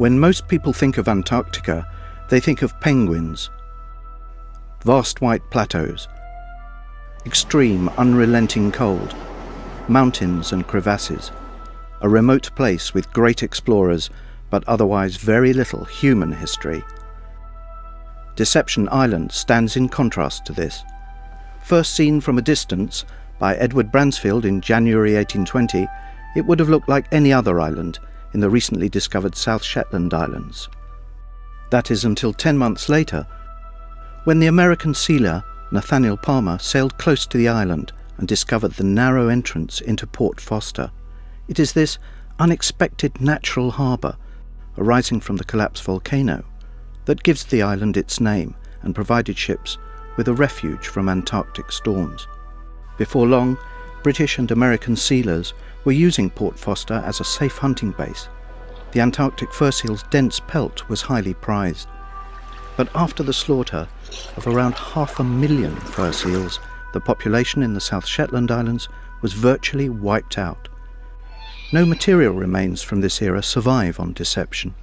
When most people think of Antarctica, they think of penguins, vast white plateaus, extreme, unrelenting cold, mountains and crevasses, a remote place with great explorers, but otherwise very little human history. Deception Island stands in contrast to this. First seen from a distance by Edward Bransfield in January 1820, it would have looked like any other island in the recently discovered South Shetland Islands. That is until 10 months later, when the American sealer Nathaniel Palmer sailed close to the island and discovered the narrow entrance into Port Foster. It is this unexpected natural harbour, arising from the collapsed volcano, that gives the island its name and provided ships with a refuge from Antarctic storms. Before long, British and American sealers were using Port Foster as a safe hunting base. The Antarctic fur seal's dense pelt was highly prized. But after the slaughter of around 500,000 fur seals, the population in the South Shetland Islands was virtually wiped out. No material remains from this era survive on Deception.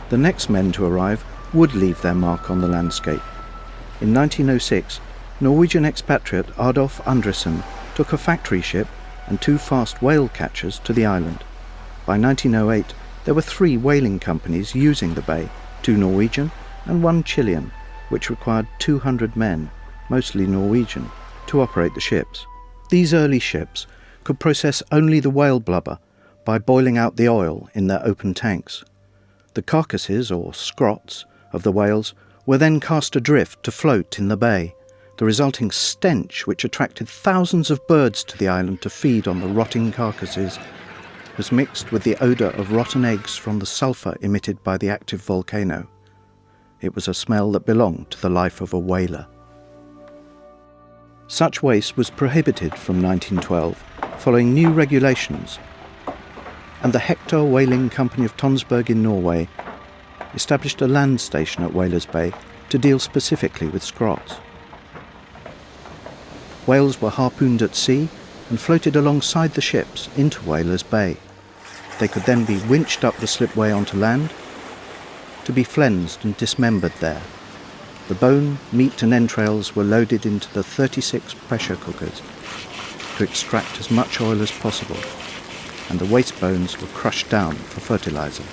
The next men to arrive would leave their mark on the landscape. In 1906, Norwegian expatriate Adolf Andresen took a factory ship and 2 fast whale catchers to the island. By 1908, there were 3 whaling companies using the bay, 2 Norwegian and 1 Chilean, which required 200 men, mostly Norwegian, to operate the ships. These early ships could process only the whale blubber by boiling out the oil in their open tanks. The carcasses, or scrots, of the whales were then cast adrift to float in the bay. The resulting stench, which attracted thousands of birds to the island to feed on the rotting carcasses, was mixed with the odour of rotten eggs from the sulphur emitted by the active volcano. It was a smell that belonged to the life of a whaler. Such waste was prohibited from 1912, following new regulations, and the Hector Whaling Company of Tonsberg in Norway established a land station at Whalers Bay to deal specifically with scrots. Whales were harpooned at sea and floated alongside the ships into Whalers Bay. They could then be winched up the slipway onto land to be flensed and dismembered there. The bone, meat and entrails were loaded into the 36 pressure cookers to extract as much oil as possible, and the waste bones were crushed down for fertilizer.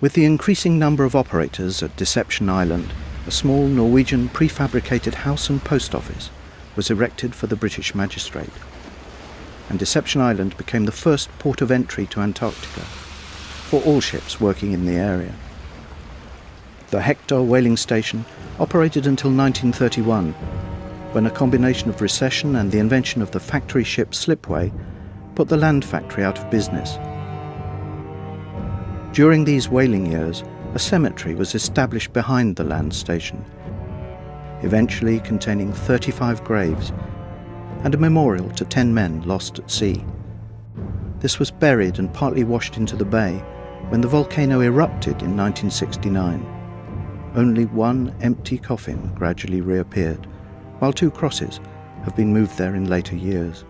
With the increasing number of operators at Deception Island, a small Norwegian prefabricated house and post office was erected for the British magistrate, and Deception Island became the first port of entry to Antarctica for all ships working in the area. The Hector whaling station operated until 1931, when a combination of recession and the invention of the factory ship slipway put the land factory out of business. During these whaling years, a cemetery was established behind the land station, eventually containing 35 graves and a memorial to 10 men lost at sea. This was buried and partly washed into the bay when the volcano erupted in 1969. Only one empty coffin gradually reappeared, while 2 crosses have been moved there in later years.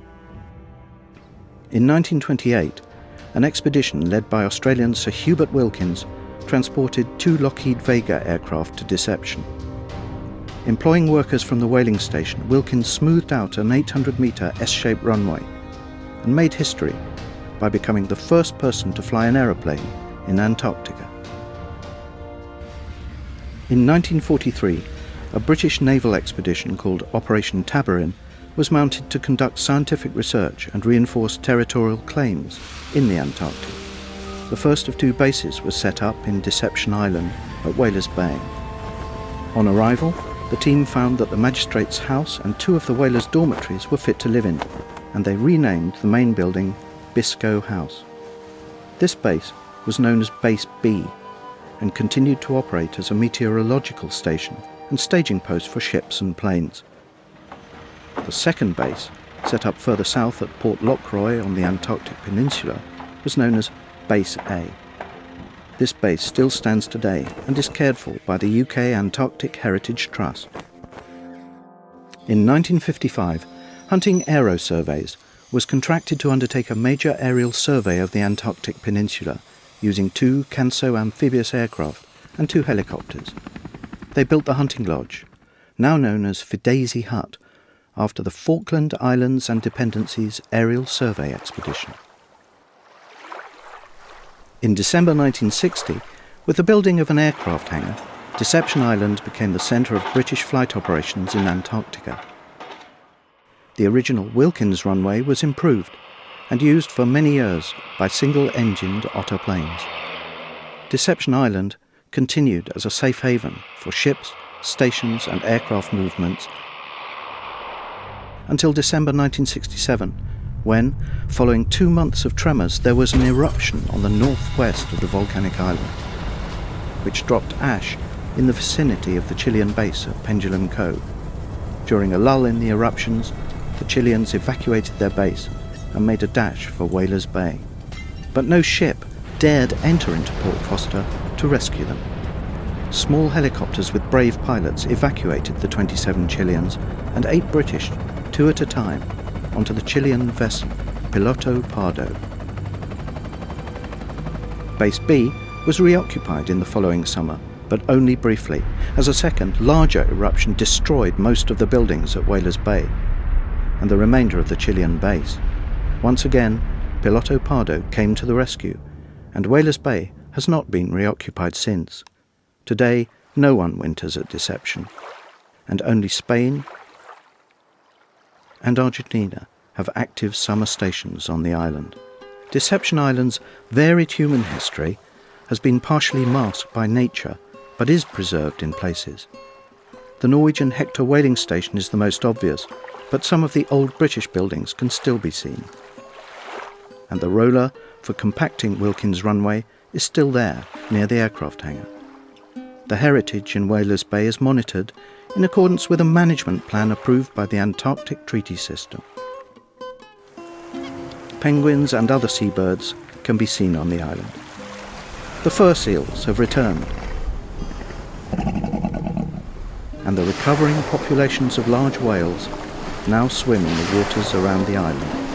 In 1928, an expedition led by Australian Sir Hubert Wilkins transported 2 Lockheed Vega aircraft to Deception. Employing workers from the whaling station, Wilkins smoothed out an 800-metre S-shaped runway and made history by becoming the first person to fly an aeroplane in Antarctica. In 1943, a British naval expedition called Operation Tabarin was mounted to conduct scientific research and reinforce territorial claims in the Antarctic. The first of 2 bases was set up in Deception Island at Whalers Bay. On arrival, the team found that the magistrate's house and 2 of the whalers' dormitories were fit to live in, and they renamed the main building Biscoe House. This base was known as Base B and continued to operate as a meteorological station and staging post for ships and planes. The second base, set up further south at Port Lockroy on the Antarctic Peninsula, was known as Base A. This base still stands today and is cared for by the UK Antarctic Heritage Trust. In 1955, hunting aerosurveys was contracted to undertake a major aerial survey of the Antarctic Peninsula using 2 Canso amphibious aircraft and 2 helicopters. They built the hunting lodge, now known as Fidesi Hut, after the Falkland Islands and Dependencies Aerial Survey Expedition. In December 1960, with the building of an aircraft hangar, Deception Island became the centre of British flight operations in Antarctica. The original Wilkins runway was improved and used for many years by single-engined Otter planes. Deception Island continued as a safe haven for ships, stations and aircraft movements until December 1967, when, following 2 months of tremors, there was an eruption on the northwest of the volcanic island, which dropped ash in the vicinity of the Chilean base at Pendulum Cove. During a lull in the eruptions, the Chileans evacuated their base and made a dash for Whalers Bay. But no ship dared enter into Port Foster to rescue them. Small helicopters with brave pilots evacuated the 27 Chileans and 8 British, 2 at a time, onto the Chilean vessel Piloto Pardo. Base B was reoccupied in the following summer, but only briefly, as a second, larger eruption destroyed most of the buildings at Whalers Bay and the remainder of the Chilean base. Once again, Piloto Pardo came to the rescue, and Whalers Bay has not been reoccupied since. Today, no one winters at Deception, and only Spain and Argentina have active summer stations on the island. Deception Island's varied human history has been partially masked by nature, but is preserved in places. The Norwegian Hector whaling station is the most obvious, but some of the old British buildings can still be seen. And the roller for compacting Wilkins runway is still there, near the aircraft hangar. The heritage in Whalers Bay is monitored in accordance with a management plan approved by the Antarctic Treaty System. Penguins and other seabirds can be seen on the island. The fur seals have returned, and the recovering populations of large whales now swim in the waters around the island.